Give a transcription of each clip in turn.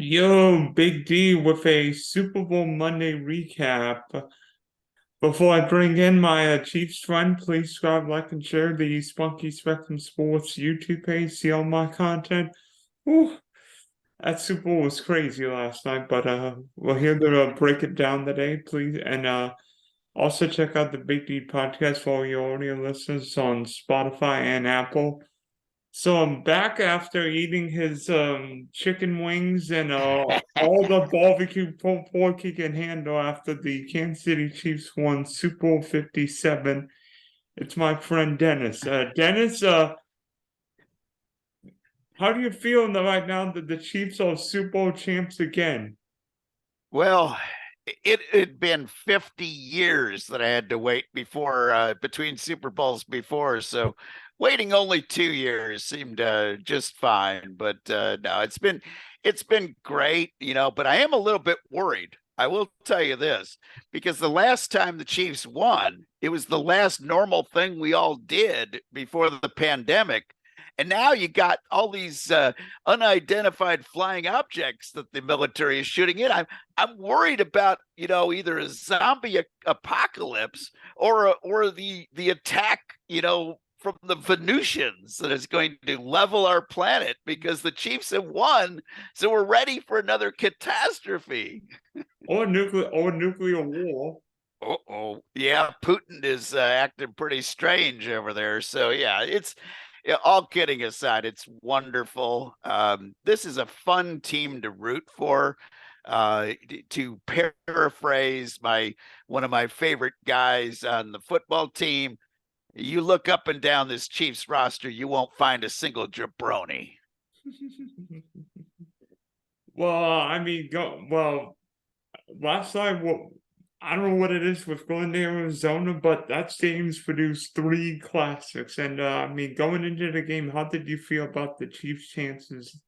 Yo, Big D with a Super Bowl Monday recap. Before I bring in my Chiefs friend, please subscribe, like, and share the Spunky Spectrum Sports YouTube page. See all my content. Whew, that Super Bowl was crazy last night, but we're here to break it down today, please. And also check out the Big D podcast for all your audio listeners on Spotify and Apple. So I'm back after eating his chicken wings and all the barbecue pulled pork he can handle after the Kansas City Chiefs won Super Bowl 57. It's my friend Dennis. Dennis, how do you feel right now that the Chiefs are Super Bowl champs again? Well, it had been 50 years that I had to wait before between Super Bowls before, so waiting only 2 years seemed just fine. But no, it's been great, but I am a little bit worried. I will tell you this, because the last time the Chiefs won, it was the last normal thing we all did before the pandemic. And now you got all these unidentified flying objects that the military is shooting in. I'm worried about either a zombie apocalypse or the attack from the Venusians that is going to level our planet because the Chiefs have won, so we're ready for another catastrophe. Or nuclear war. Oh, yeah, Putin is acting pretty strange over there. So yeah, yeah, all kidding aside, it's wonderful. This is a fun team to root for. To paraphrase my one of my favorite guys on the football team, you look up and down this Chiefs roster, you won't find a single jabroni. Well, I mean, last night, I don't know what it is with Glendale, Arizona, but that stadium's produced three classics. And I mean, going into the game, how did you feel about the Chiefs' chances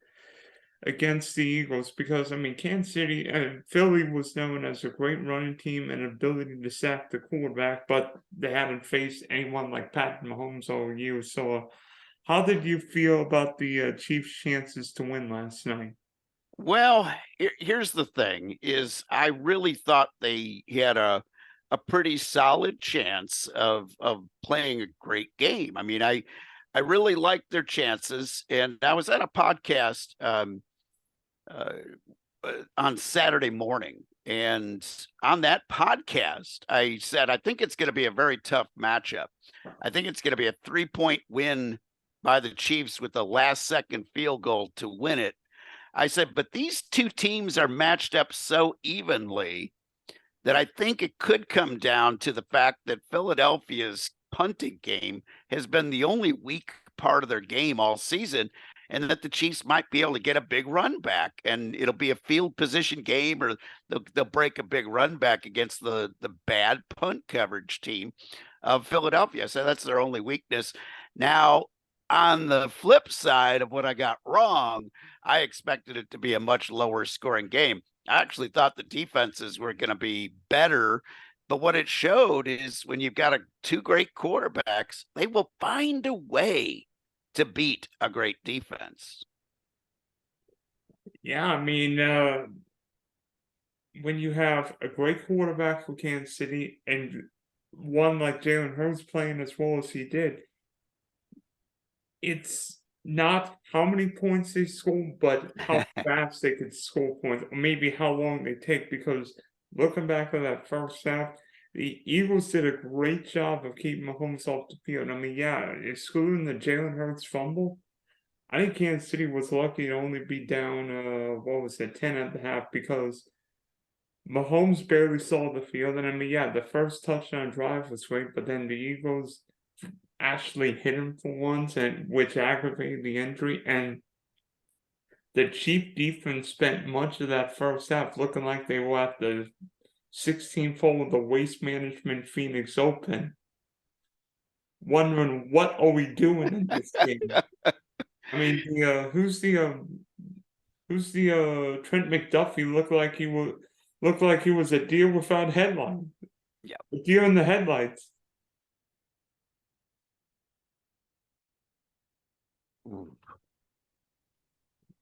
against the Eagles? Because I mean, Kansas City and Philly was known as a great running team and ability to sack the quarterback, but they hadn't faced anyone like Pat Mahomes all year. So, how did you feel about the Chiefs' chances to win last night? Well, here's the thing: is I really thought they had a pretty solid chance of playing a great game. I mean, I really liked their chances, and I was at a podcast uh, on Saturday morning, and on that podcast, I said I think it's going to be a very tough matchup. I think it's going to be a 3-point win by the Chiefs with the last second field goal to win it. I said, but these two teams are matched up so evenly that I think it could come down to the fact that Philadelphia's punting game has been the only weak part of their game all season, and that the Chiefs might be able to get a big run back, and it'll be a field position game, or they'll break a big run back against the bad punt coverage team of Philadelphia. So that's their only weakness. Now, on the flip side of what I got wrong, I expected it to be a much lower scoring game. I actually thought the defenses were going to be better, but what it showed is when you've got two great quarterbacks, they will find a way to beat a great defense. Yeah, I mean, when you have a great quarterback for Kansas City and one like Jalen Hurts playing as well as he did, it's not how many points they score, but how fast they could score points, or maybe how long they take. Because looking back at that first half, the Eagles did a great job of keeping Mahomes off the field. I mean, yeah, excluding the Jalen Hurts fumble, I think Kansas City was lucky to only be down, what was it, 10 at the half, because Mahomes barely saw the field. And I mean, yeah, the first touchdown drive was great, but then the Eagles actually hit him for once, and which aggravated the injury. And the Chief defense spent much of that first half looking like they were at the 16th hole of the Waste Management Phoenix Open, wondering what are we doing in this game. I mean, who's the Trent McDuffie looked like he was a deer without headlights. Yeah. A deer in the headlights.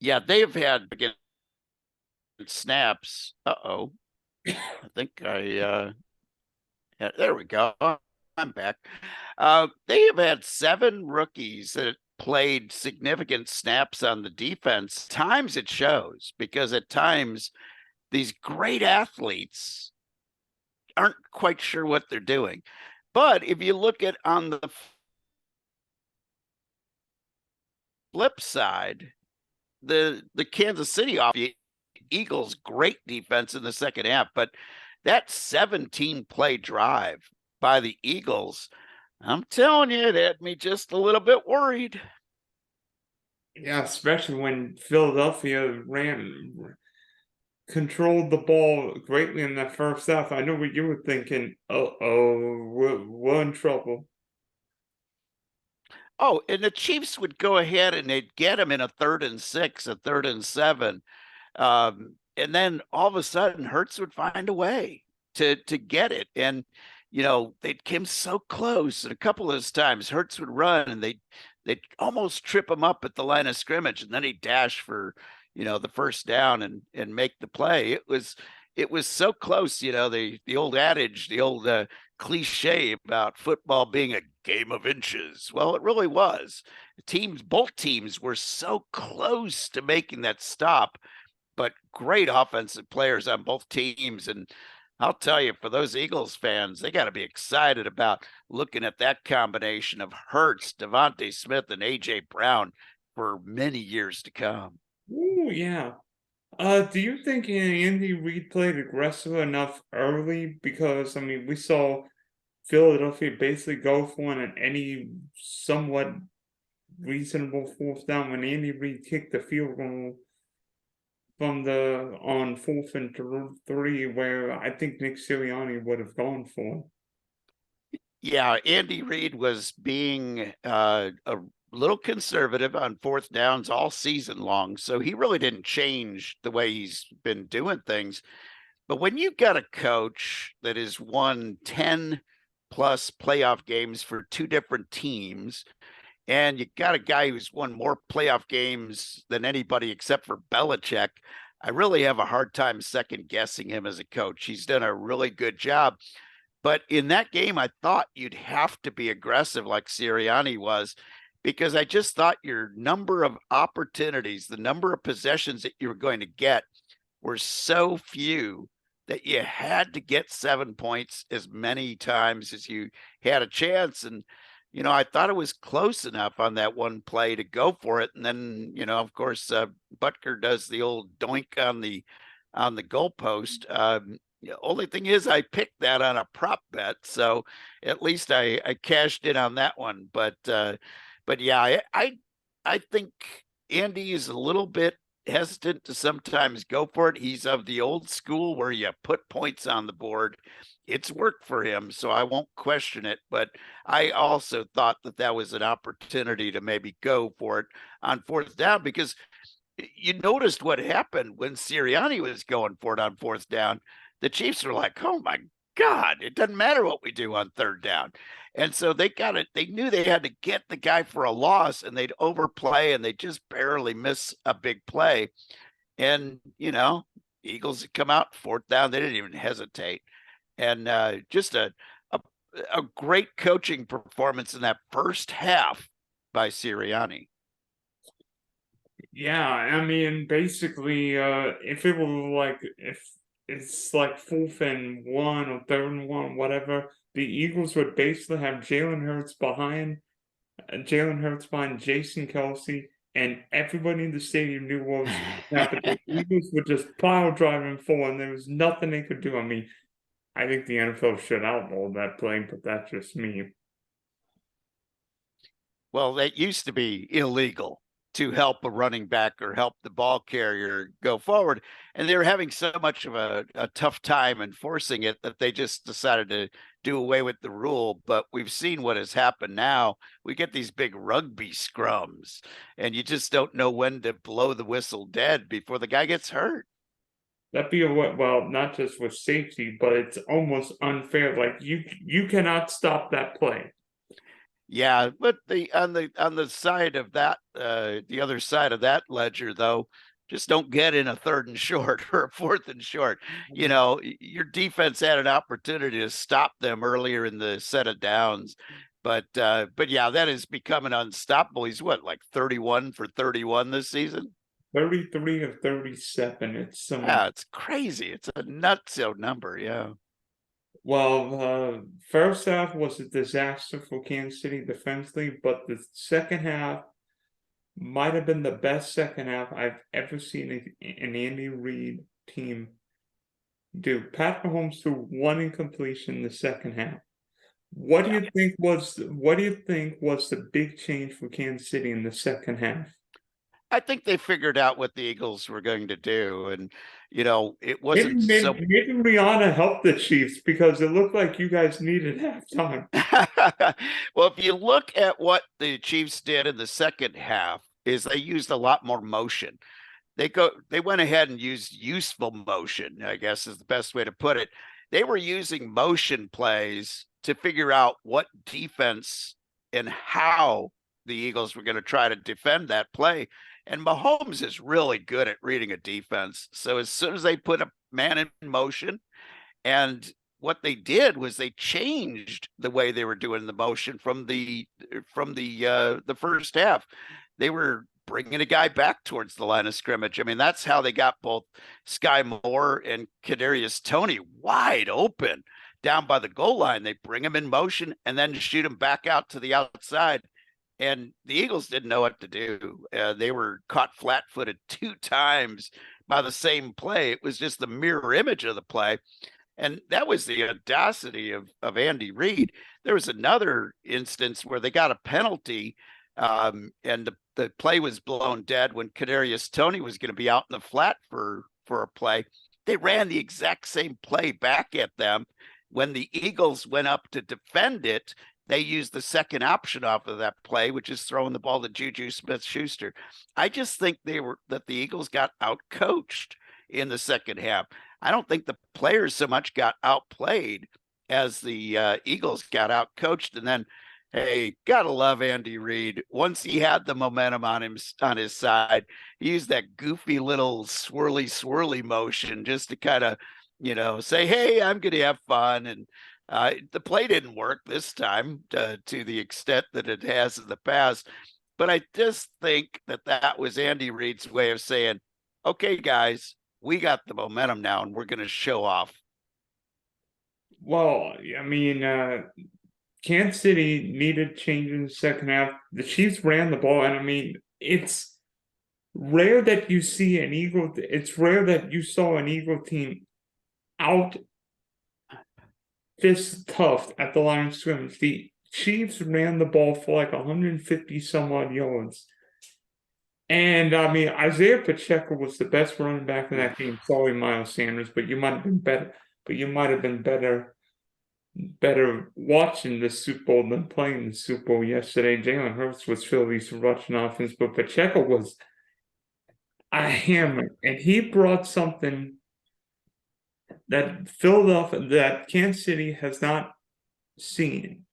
Yeah, they've had snaps. Uh-oh. I think yeah, there we go. I'm back. They have had 7 rookies that played significant snaps on the defense. Times it shows, because at times these great athletes aren't quite sure what they're doing. But if you look at on the flip side, the Kansas City Eagles great defense in the second half, but that 17 play drive by the Eagles, I'm telling you, it had me just a little bit worried. Yeah, especially when Philadelphia controlled the ball greatly in that first half. I know what you were thinking. We're in trouble. Oh, and the Chiefs would go ahead and they'd get him in a 3rd and 6, a 3rd and 7. And then all of a sudden, Hurts would find a way to get it. And, they came so close. And a couple of those times, Hurts would run and they'd almost trip him up at the line of scrimmage. And then he'd dash for, the first down and make the play. It was so close, the old adage, the old cliche about football being a game of inches. Well, it really was. Both teams were so close to making that stop, but great offensive players on both teams. And I'll tell you, for those Eagles fans, they got to be excited about looking at that combination of Hurts, Devontae Smith, and A.J. Brown for many years to come. Ooh, yeah. Do you think Andy Reid played aggressive enough early? Because I mean, we saw Philadelphia basically go for it at any somewhat reasonable fourth down when Andy Reid kicked the field goal from the on 4th and 3, where I think Nick Sirianni would have gone for. Yeah, Andy Reid was being a little conservative on 4th downs all season long, so he really didn't change the way he's been doing things. But when you've got a coach that has won 10 plus playoff games for 2 different teams, and you got a guy who's won more playoff games than anybody except for Belichick, I really have a hard time second guessing him as a coach. He's done a really good job. But in that game, I thought you'd have to be aggressive like Sirianni was, because I just thought your number of opportunities, the number of possessions that you were going to get were so few that you had to get 7 points as many times as you had a chance. And, I thought it was close enough on that one play to go for it. And then, of course, Butker does the old doink on the goalpost. Only thing is, I picked that on a prop bet, so at least I cashed in on that one. But yeah, I think Andy is a little bit hesitant to sometimes go for it. He's of the old school where you put points on the board. It's worked for him, so I won't question it. But I also thought that was an opportunity to maybe go for it on 4th down, because you noticed what happened when Sirianni was going for it on 4th down. The Chiefs were like, oh my God, it doesn't matter what we do on 3rd down. And so they knew they had to get the guy for a loss, and they'd overplay and they just barely miss a big play. And, Eagles had come out 4th down. They didn't even hesitate. And just a great coaching performance in that first half by Sirianni. Yeah, I mean, basically, if it were like if it's like 4th and 1 or 3rd and 1, whatever, the Eagles would basically have Jalen Hurts behind Jason Kelsey, and everybody in the stadium knew what was happening. The Eagles would just pile driving forward, and there was nothing they could do. I mean, I think the NFL should outlaw that play, but that's just me. Well, that used to be illegal to help a running back or help the ball carrier go forward. And they were having so much of a tough time enforcing it that they just decided to do away with the rule. But we've seen what has happened now. We get these big rugby scrums, and you just don't know when to blow the whistle dead before the guy gets hurt. That'd be well, not just with safety, but it's almost unfair. Like you cannot stop that play. Yeah, but on the side of that, the other side of that ledger, though, just don't get in a 3rd and short or a 4th and short. Your defense had an opportunity to stop them earlier in the set of downs. But yeah, that is becoming unstoppable. He's what, like 31 for 31 this season? 33 of 37. It's some Yeah, it's crazy. It's a nutso number. Yeah. first half was a disaster for Kansas City defensively, but the second half might have been the best second half I've ever seen an Andy Reid team do. Pat Mahomes threw one incompletion in the second half. What do Yeah. you think was the big change for Kansas City in the second half? I think they figured out what the Eagles were going to do. And, it Maybe, wasn't maybe, so. maybe Rihanna helped the Chiefs because it looked like you guys needed halftime. Well, if you look at what the Chiefs did in the second half, is they used a lot more motion. They went ahead and used useful motion, I guess is the best way to put it. They were using motion plays to figure out what defense and how the Eagles were going to try to defend that play. And Mahomes is really good at reading a defense. So as soon as they put a man in motion, and what they did was they changed the way they were doing the motion from the first half. They were bringing a guy back towards the line of scrimmage. I mean, that's how they got both Sky Moore and Kadarius Toney wide open down by the goal line. They bring him in motion and then shoot him back out to the outside. And the Eagles didn't know what to do. They were caught flat-footed 2 times by the same play. It was just the mirror image of the play. And that was the audacity of Andy Reid. There was another instance where they got a penalty, and the play was blown dead when Kadarius Toney was going to be out in the flat for a play. They ran the exact same play back at them. When the Eagles went up to defend it, they used the second option off of that play, which is throwing the ball to Juju Smith-Schuster. I just think that the Eagles got outcoached in the second half. I don't think the players so much got outplayed as the Eagles got outcoached. And then, hey, gotta love Andy Reid. Once he had the momentum on his side, he used that goofy little swirly motion just to kind of, say, hey, I'm going to have fun. And the play didn't work this time to the extent that it has in the past. But I just think that was Andy Reid's way of saying, okay, guys, we got the momentum now and we're going to show off. Well, I mean, Kansas City needed change in the second half. The Chiefs ran the ball, and I mean, it's rare that you see it's rare that you saw an Eagle team out fist tough at the line of scrimmage. The Chiefs ran the ball for like 150 some odd yards. And I mean, Isaiah Pacheco was the best running back in that game. Sorry, Miles Sanders, but you might have been better. But you might have been better watching the Super Bowl than playing the Super Bowl yesterday. Jalen Hurts was Philly's rushing offense, but Pacheco was a hammer, and he brought something that Kansas City has not seen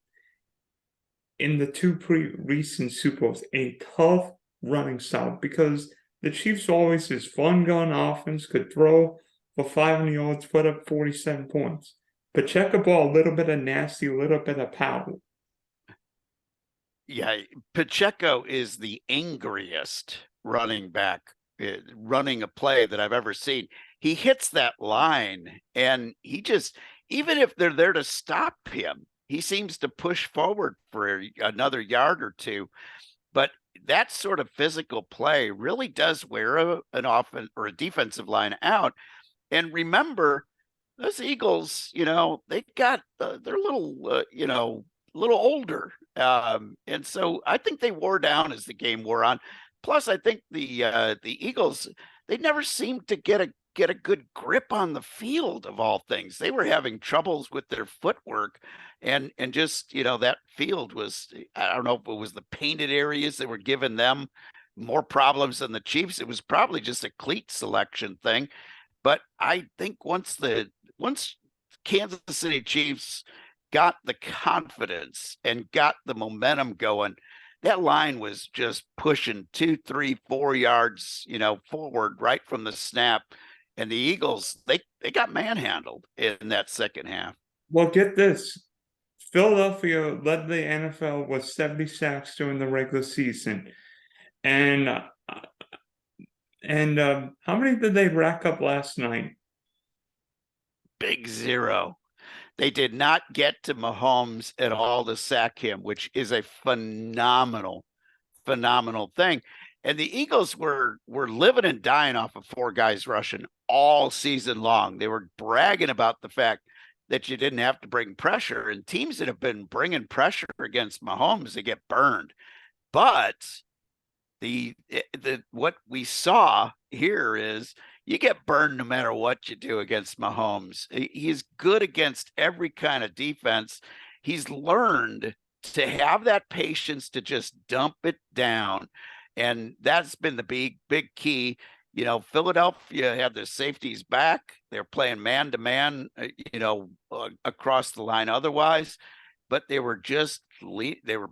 in the two recent Super Bowls, a tough running style, because the Chiefs always this fun gun offense, could throw for 500 yards, put up 47 points. Pacheco ball, a little bit of nasty, a little bit of power. Yeah, Pacheco is the angriest running back running a play that I've ever seen. He hits that line and he just, even if they're there to stop him, he seems to push forward for another yard or two. But that sort of physical play really does wear an offense or a defensive line out. And remember, those Eagles, they got they're a little, little older, and so I think they wore down as the game wore on. Plus, I think the Eagles, they never seemed to get a good grip on the field of all things. They were having troubles with their footwork, and just that field was, I don't know if it was the painted areas that were giving them more problems than the Chiefs. It was probably just a cleat selection thing. But I think once Kansas City Chiefs got the confidence and got the momentum going, that line was just pushing 2, 3, 4 yards, forward right from the snap. And the Eagles, they got manhandled in that second half. Well, get this. Philadelphia led the NFL with 70 sacks during the regular season. And how many did they rack up last night? Big zero. They did not get to Mahomes at all to sack him, which is a phenomenal thing. And the Eagles were living and dying off of 4 guys rushing all season long. They were bragging about the fact that you didn't have to bring pressure, and teams that have been bringing pressure against Mahomes, they get burned. But the what we saw here is you get burned no matter what you do against Mahomes. He's good against every kind of defense. He's learned to have that patience to just dump it down. And that's been the big key. Philadelphia had their safeties back. They're playing man to man, across the line otherwise, but they were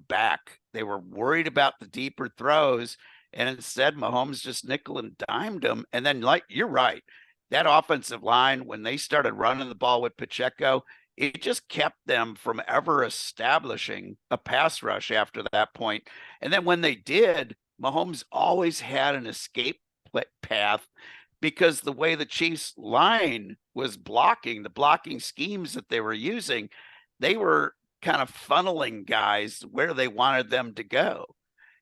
back. They were worried about the deeper throws. And instead, Mahomes just nickel and dimed them. And then, you're right, that offensive line, when they started running the ball with Pacheco, it just kept them from ever establishing a pass rush after that point. And then when they did, Mahomes always had an escape path, because the way the Chiefs line was blocking, the blocking schemes that they were using, they were kind of funneling guys where they wanted them to go.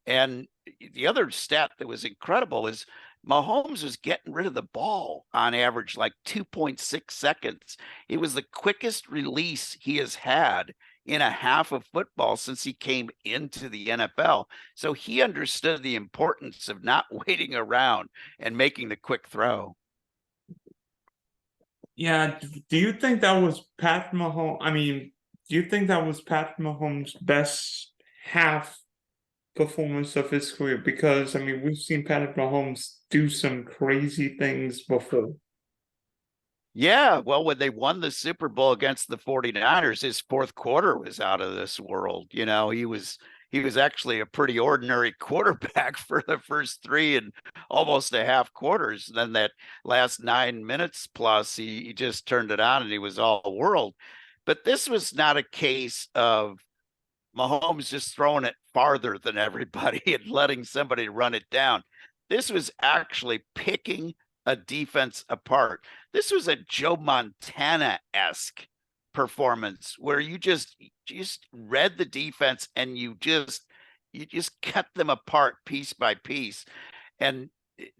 And the other stat that was incredible is Mahomes was getting rid of the ball on average like 2.6 seconds. It was the quickest release he has had in a half of football since he came into the NFL. So he understood the importance of not waiting around and making the quick throw. Yeah, do you think that was Pat Mahomes? I mean, do you think that was Pat Mahomes' best half performance of his career? Because, I mean, we've seen Pat Mahomes do some crazy things before. Yeah, well, when they won the Super Bowl against the 49ers, his fourth quarter was out of this world. He was actually a pretty ordinary quarterback for the first 3 and almost a half quarters. And then that last 9 minutes plus, he just turned it on and he was all world. But this was not a case of Mahomes just throwing it farther than everybody and letting somebody run it down. This was actually picking a defense apart. This was a Joe Montana-esque performance where you just read the defense and you just cut them apart piece by piece. And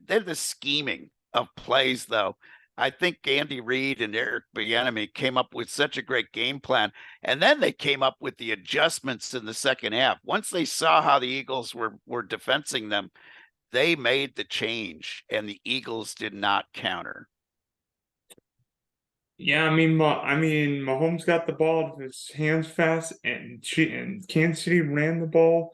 then the scheming of plays, though. I think Andy Reid and Eric Bieniemy came up with such a great game plan, and then they came up with the adjustments in the second half. Once they saw how the Eagles were defending them, they made the change, and the Eagles did not counter. Yeah, I mean, Mahomes got the ball with his hands fast, and Kansas City ran the ball,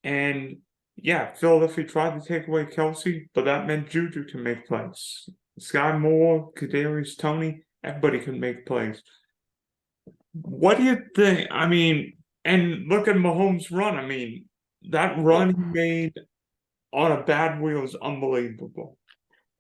and yeah, Philadelphia tried to take away Kelsey, but that meant Juju can make plays. Sky Moore, Kadarius Toney, everybody can make plays. What do you think? I mean, and look at Mahomes' run. I mean, that run he made on a bad wheel is unbelievable.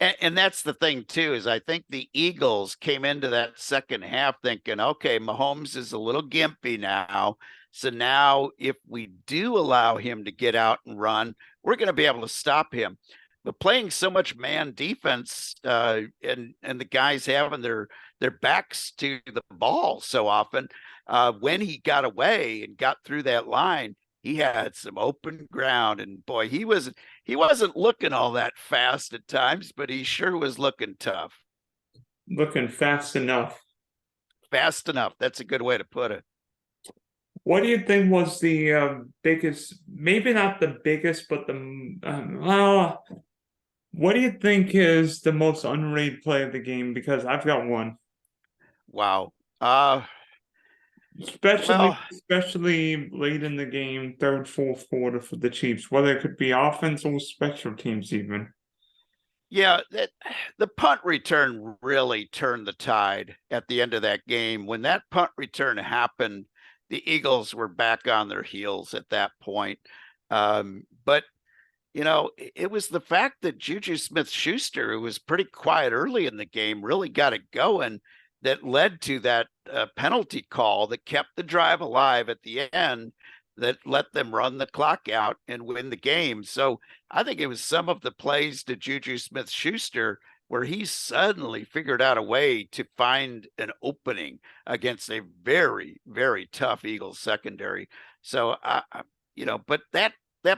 And that's the thing, too, is I think the Eagles came into that second half thinking, okay, Mahomes is a little gimpy now. So now if we do allow him to get out and run, we're going to be able to stop him. But playing so much man defense and the guys having their backs to the ball so often, when he got away and got through that line, he had some open ground, and boy, he wasn't looking all that fast at times, but he sure was looking tough. Looking fast enough. Fast enough. That's a good way to put it. What do you think was the biggest, maybe not the biggest, but what do you think is the most underrated play of the game? Because I've got one. Wow. Especially late in the game, third, fourth quarter for the Chiefs, whether it could be offense or special teams even. Yeah, the punt return really turned the tide at the end of that game. When that punt return happened, the Eagles were back on their heels at that point. But it was the fact that Juju Smith-Schuster, who was pretty quiet early in the game, really got it going, that led to that penalty call that kept the drive alive at the end, that let them run the clock out and win the game. So I think it was some of the plays to Juju Smith-Schuster where he suddenly figured out a way to find an opening against a very, very tough Eagles secondary. So, but that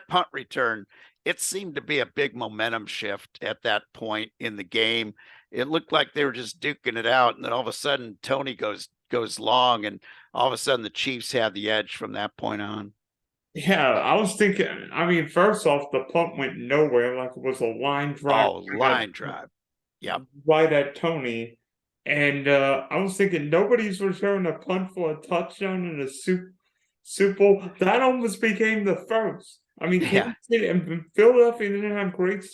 punt return, it seemed to be a big momentum shift at that point in the game. It looked like they were just duking it out, and then all of a sudden Tony goes long, and all of a sudden the Chiefs had the edge from that point on. Yeah, I was thinking. I mean, first off, the punt went nowhere, like it was a line drive Oh, line drive. Yep. right at Tony. And I was thinking nobody's returning a punt for a touchdown in a Super Bowl. That almost became the first. I mean, Yeah. Kansas City and Philadelphia didn't have great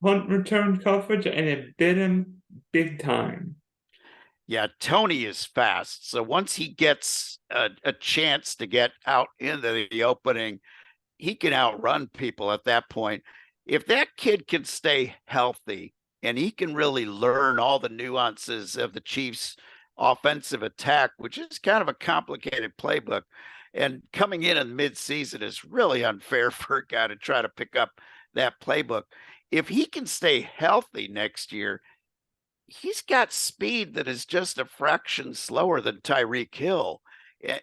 punt return coverage, and it bit him big time. Yeah, Tony is fast. So once he gets a chance to get out into the opening, he can outrun people at that point. If that kid can stay healthy and he can really learn all the nuances of the Chiefs' offensive attack, which is kind of a complicated playbook, and coming in midseason is really unfair for a guy to try to pick up that playbook. If he can stay healthy next year, he's got speed that is just a fraction slower than Tyreek Hill.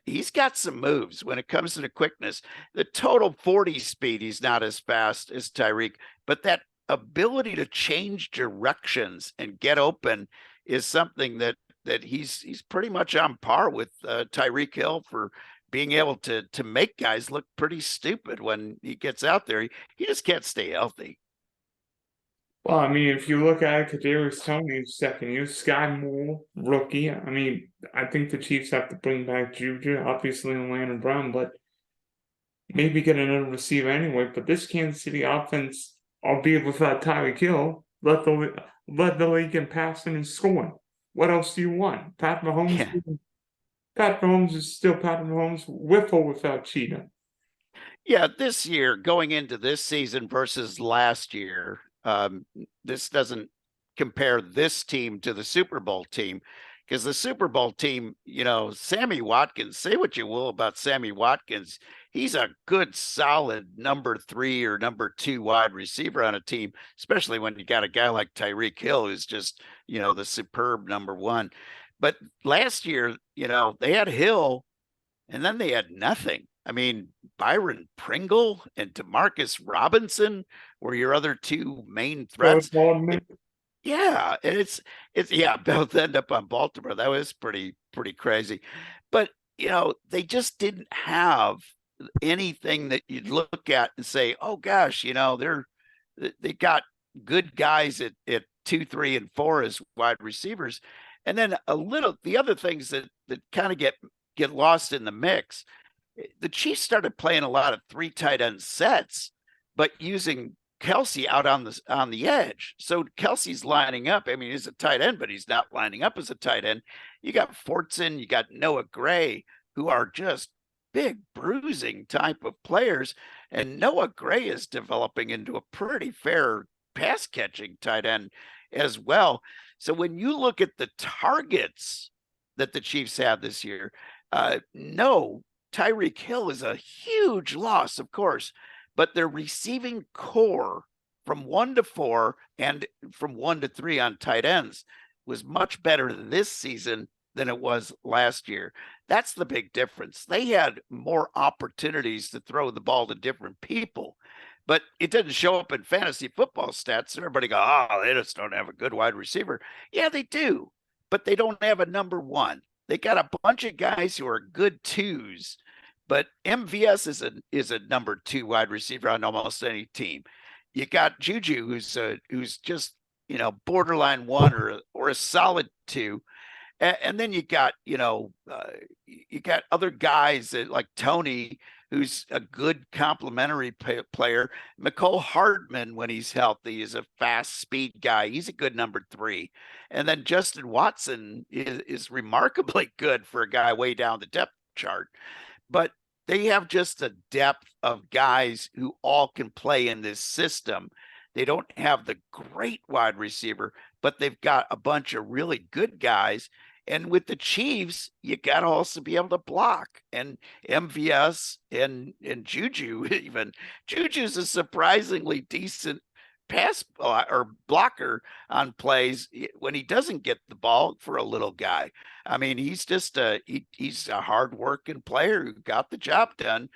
He's got some moves when it comes to the quickness. The total 40 speed, he's not as fast as Tyreek, but that ability to change directions and get open is something that he's pretty much on par with Tyreek Hill for being able to make guys look pretty stupid when he gets out there. He just can't stay healthy. Well, I mean, if you look at it, Kadarius Toney's second year, Sky Moore, rookie. I mean, I think the Chiefs have to bring back Juju, obviously, and Landon Brown, but maybe get another receiver anyway. But this Kansas City offense, albeit without Tyreek Hill, led the league in passing and scoring. What else do you want? Yeah. Pat Mahomes is still Pat Mahomes with or without Cheetah. Yeah, this year, going into this season versus last year, this doesn't compare this team to the Super Bowl team, because the Super Bowl team, Sammy Watkins, say what you will about Sammy Watkins, he's a good, solid number 3 or number 2 wide receiver on a team, especially when you got a guy like Tyreek Hill, who's just, the superb number 1. But last year, they had Hill and then they had nothing. I mean, Byron Pringle and Demarcus Robinson were your other 2 main threats. Yeah, and it's yeah, both end up on Baltimore. That was pretty crazy. But, they just didn't have anything that you'd look at and say, "Oh gosh, they got good guys at 2, 3, and 4 as wide receivers." And then the other things that kind of get lost in the mix. The Chiefs started playing a lot of 3 tight end sets, but using Kelsey out on the edge. So Kelsey's lining up. I mean, he's a tight end, but he's not lining up as a tight end. You got Fortson, you got Noah Gray, who are just big bruising type of players. And Noah Gray is developing into a pretty fair pass catching tight end as well. So when you look at the targets that the Chiefs had this year, no, Tyreek Hill is a huge loss, of course, but their receiving core from 1 to 4 and from 1 to 3 on tight ends was much better this season than it was last year. That's the big difference. They had more opportunities to throw the ball to different people, but it didn't show up in fantasy football stats. Everybody go, "Oh, they just don't have a good wide receiver." Yeah, they do, but they don't have a number 1. They got a bunch of guys who are good 2s, but MVS is a number 2 wide receiver on almost any team. You got Juju, who's just borderline 1 or a solid 2, and then you got you got other guys like Tony, who's a good complementary player. McCole Hardman, when he's healthy, is a fast speed guy. He's a good number 3. And then Justin Watson is remarkably good for a guy way down the depth chart. But they have just a depth of guys who all can play in this system. They don't have the great wide receiver, but they've got a bunch of really good guys. And with the Chiefs, you got to also be able to block. And MVS and Juju, even Juju's a surprisingly decent pass or blocker on plays when he doesn't get the ball for a little guy. I mean, he's just he's a hard-working player who got the job done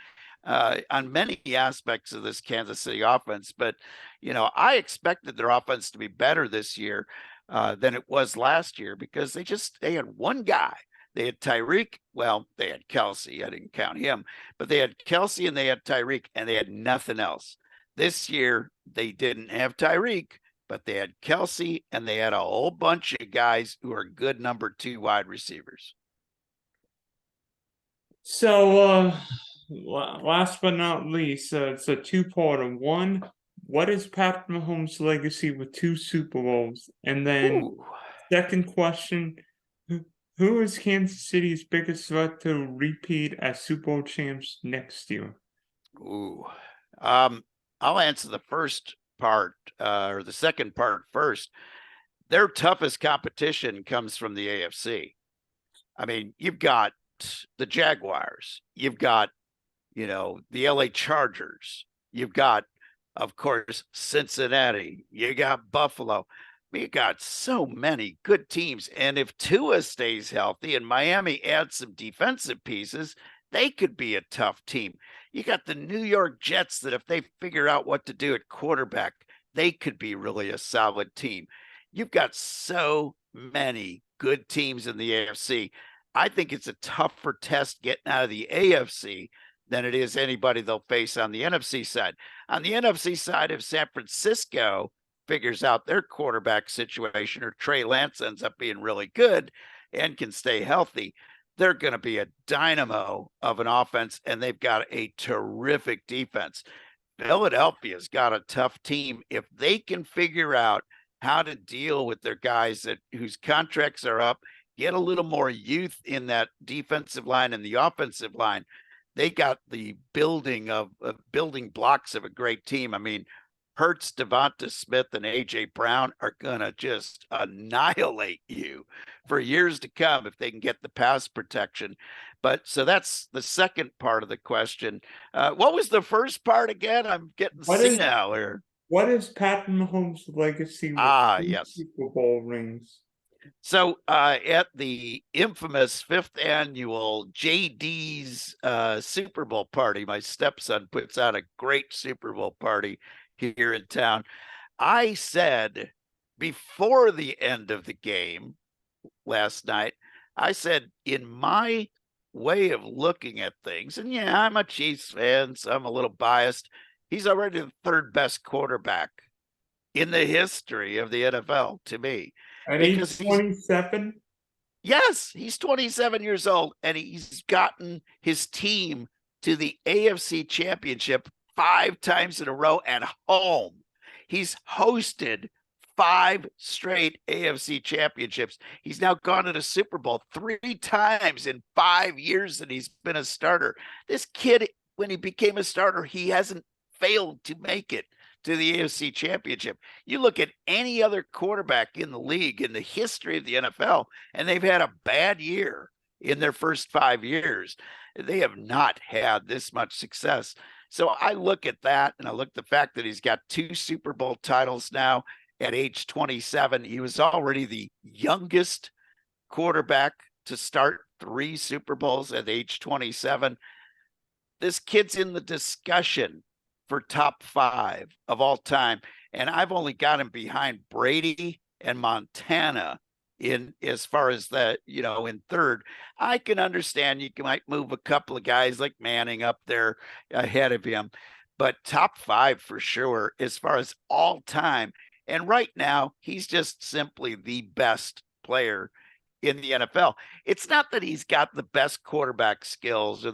on many aspects of this Kansas City offense. But I expected their offense to be better this year than it was last year because they had one guy. They had Tyreek. Well, they had Kelsey. I didn't count him, but they had Kelsey and they had Tyreek, and they had nothing else. This year, they didn't have Tyreek, but they had Kelsey, and they had a whole bunch of guys who are good number 2 wide receivers. So, last but not least, it's a two-parter. One, what is Pat Mahomes' legacy with 2 Super Bowls? And then, Ooh. second question, who is Kansas City's biggest threat to repeat as Super Bowl champs next year? Ooh. I'll answer the first part or the second part first. Their toughest competition comes from the AFC. I mean, you've got the Jaguars, you've got, the LA Chargers, you've got, of course, Cincinnati, you got Buffalo. You got so many good teams. And if Tua stays healthy and Miami adds some defensive pieces, they could be a tough team. You got the New York Jets that if they figure out what to do at quarterback, they could be really a solid team. You've got so many good teams in the AFC. I think it's a tougher test getting out of the AFC than it is anybody they'll face on the NFC side. On the NFC side, if San Francisco figures out their quarterback situation or Trey Lance ends up being really good and can stay healthy, they're going to be a dynamo of an offense, and they've got a terrific defense. Philadelphia's got a tough team. If they can figure out how to deal with their guys whose contracts are up, get a little more youth in that defensive line and the offensive line, they got the building blocks of a great team. I mean, Hurts, Devonta Smith, and A.J. Brown are going to just annihilate you for years to come if they can get the pass protection. But so that's the second part of the question. What was the first part again? I'm getting senile here. What is Pat Mahomes' legacy with Yes. Super Bowl rings? So at the infamous 5th annual JD's Super Bowl party, my stepson puts on a great Super Bowl party here in town. I said before the end of the game last night, I said, in my way of looking at things, and yeah, I'm a Chiefs fan, so I'm a little biased. He's already the 3rd best quarterback in the history of the NFL to me. At age 27? Yes, he's 27 years old, and he's gotten his team to the AFC Championship 5 times in a row at home. He's hosted 5 straight AFC championships. He's now gone to the Super Bowl 3 times in 5 years that he's been a starter. This kid, when he became a starter, he hasn't failed to make it to the AFC Championship. You look at any other quarterback in the league in the history of the NFL, and they've had a bad year in their first 5 years. They have not had this much success. So I look at that, and I look at the fact that he's got 2 Super Bowl titles now at age 27. He was already the youngest quarterback to start 3 Super Bowls at age 27. This kid's in the discussion for top 5 of all time. And I've only got him behind Brady and Montana in as far as that, in 3rd. I can understand you might move a couple of guys like Manning up there ahead of him, but top 5 for sure as far as all time. And right now, he's just simply the best player in the NFL. It's not that he's got the best quarterback skills or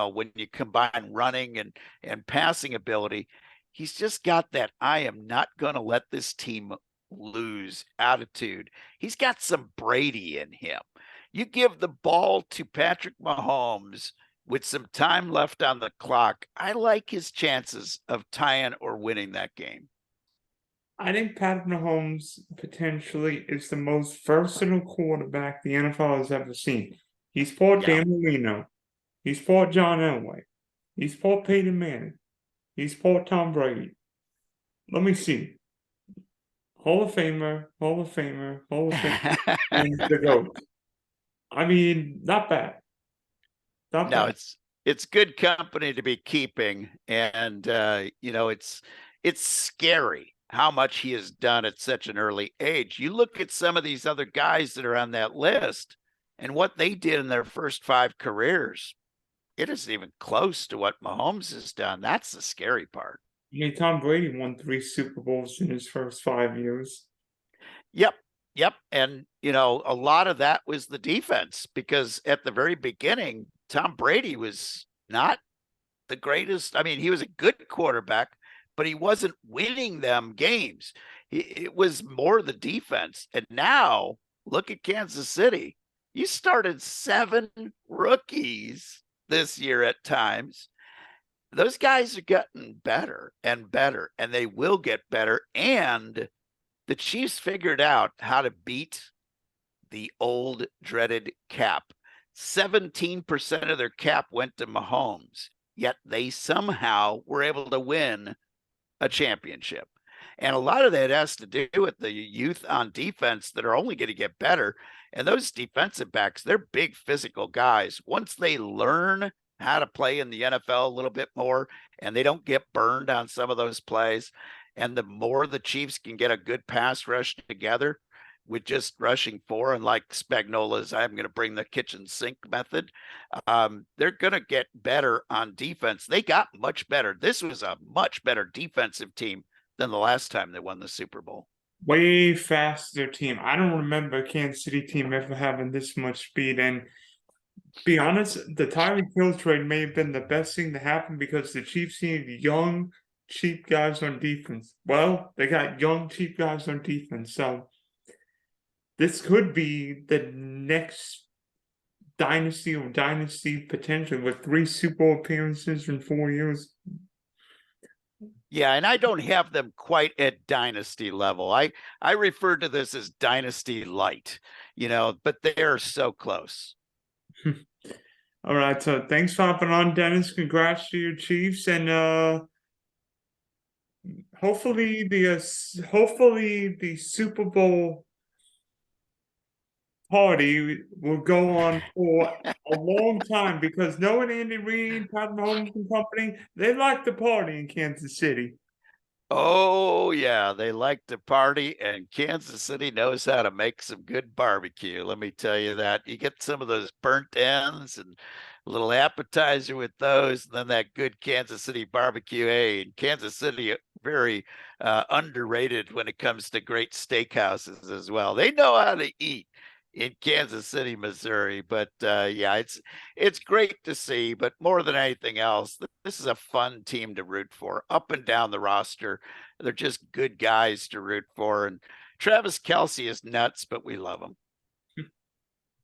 when you combine running and passing ability, he's just got that I am not going to let this team lose attitude. He's got some Brady in him. You give the ball to Patrick Mahomes with some time left on the clock, I like his chances of tying or winning that game. I think Pat Mahomes potentially is the most versatile quarterback the NFL has ever seen. He's fought Yeah. Dan Marino. He's fought John Elway. He's fought Peyton Manning. He's fought Tom Brady. Let me see. Hall of Famer, Hall of Famer, Hall of Famer, and the GOAT. I mean, not bad. Not No, bad. it's good company to be keeping, and it's scary how much he has done at such an early age. You look at some of these other guys that are on that list and what they did in their first 5 careers. It isn't even close to what Mahomes has done. That's the scary part. I mean, Tom Brady won 3 Super Bowls in his first 5 years. Yep. Yep. And, a lot of that was the defense because at the very beginning, Tom Brady was not the greatest. I mean, he was a good quarterback, but he wasn't winning them games. It was more the defense. And now look at Kansas City. You started 7 rookies this year at times. Those guys are getting better and better, and they will get better. And the Chiefs figured out how to beat the old dreaded cap. 17% of their cap went to Mahomes, yet they somehow were able to win a championship. And a lot of that has to do with the youth on defense that are only going to get better. And those defensive backs, they're big physical guys. Once they learn how to play in the NFL a little bit more and they don't get burned on some of those plays, and the more the Chiefs can get a good pass rush together with just rushing 4, and like Spagnola's, I'm going to bring the kitchen sink method, they're going to get better on defense. They got much better. This was a much better defensive team than the last time they won the Super Bowl. Way faster team. I don't remember a Kansas City team ever having this much speed. And be honest, the Tyreek Hill trade may have been the best thing to happen because the Chiefs need young, cheap guys on defense. Well, they got young, cheap guys on defense. So this could be the next dynasty or dynasty potentially with 3 Super Bowl appearances in 4 years. Yeah, and I don't have them quite at dynasty level. I refer to this as dynasty light, but they're so close. All right, so thanks for hopping on, Dennis. Congrats to your Chiefs, and hopefully the Super Bowl party will go on for a long time because knowing Andy Reid, Pat Mahomes and company, they like to party in Kansas City. Oh, yeah, they like to party, and Kansas City knows how to make some good barbecue. Let me tell you that. You get some of those burnt ends and a little appetizer with those, and then that good Kansas City barbecue. Hey, in Kansas City, very underrated when it comes to great steakhouses as well. They know how to eat in Kansas City, Missouri. But yeah, it's great to see. But more than anything else, this is a fun team to root for. Up and down the roster, they're just good guys to root for. And Travis Kelce is nuts, but we love him.